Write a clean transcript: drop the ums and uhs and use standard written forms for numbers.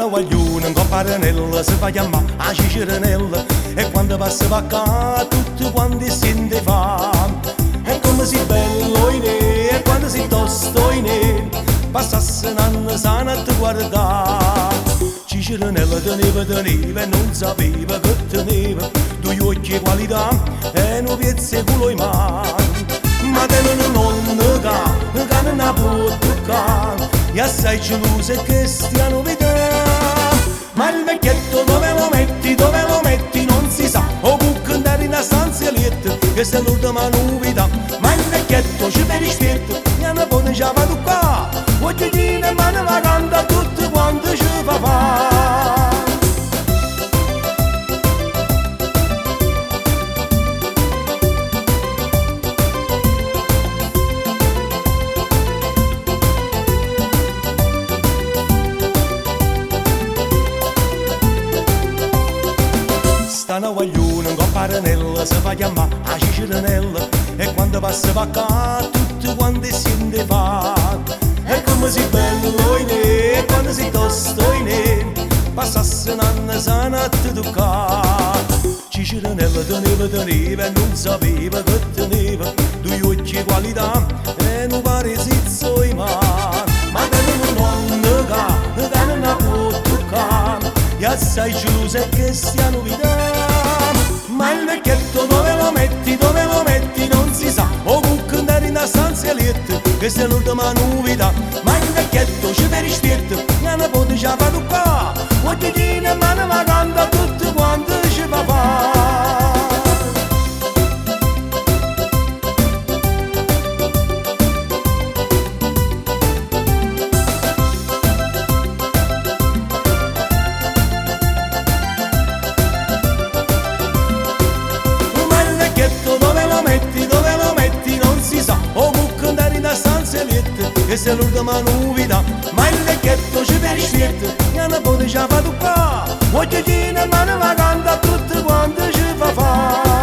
Stanno guaglione in coppa arenella, si fa chiamare a Ciceranella, e quando passa va qua tutti quanti sente fame. E come si bello in e quando si tosto in e, passasse un anno sana a te guardare. Ciceranella teneva e non sapeva che teneva due occhi e qualità e un piezzo e culo in mano. Ma tengono un nonno che non ha potuto toccare, e assai geloso e che stia novità. Ma il vecchietto dove lo metti non si sa, o può andare in una stanza lieta, questa è l'ultima novità. Ma il vecchietto ci per ispetto, mia nipote ci va qua, oggi tiene mano vagante a tutto quanto ci fa fare. Stanno guaglione in coppa arenella, si fa chiamare a Ciceranella, e quando passa va qua tutti quanti sente fame. E come si bello in e quando si tosto in e, passasse un anno sana a te toccare. Ciceranella teneva e non sapeva che teneva due occhi e qualità e un paresizzo in mano. Ma teneva un nonno che non ha potuto toccare, e assai geloso e che stia novità. Ma il vecchietto dove lo metti non si sa, o può andare in una stanza lieta, questa è l'ultima novità. Ma il vecchietto ci per ispetto, mia nipote ci ha fatto qua, oggi tiene mano vagante a tutto quanto ci fa fare. Questa è l'ultima novità, ma il vecchietto ci per ispetto, mia nipote ci ha fatto qua, oggi tiene mano vagante a tutto quanto ci fa fare.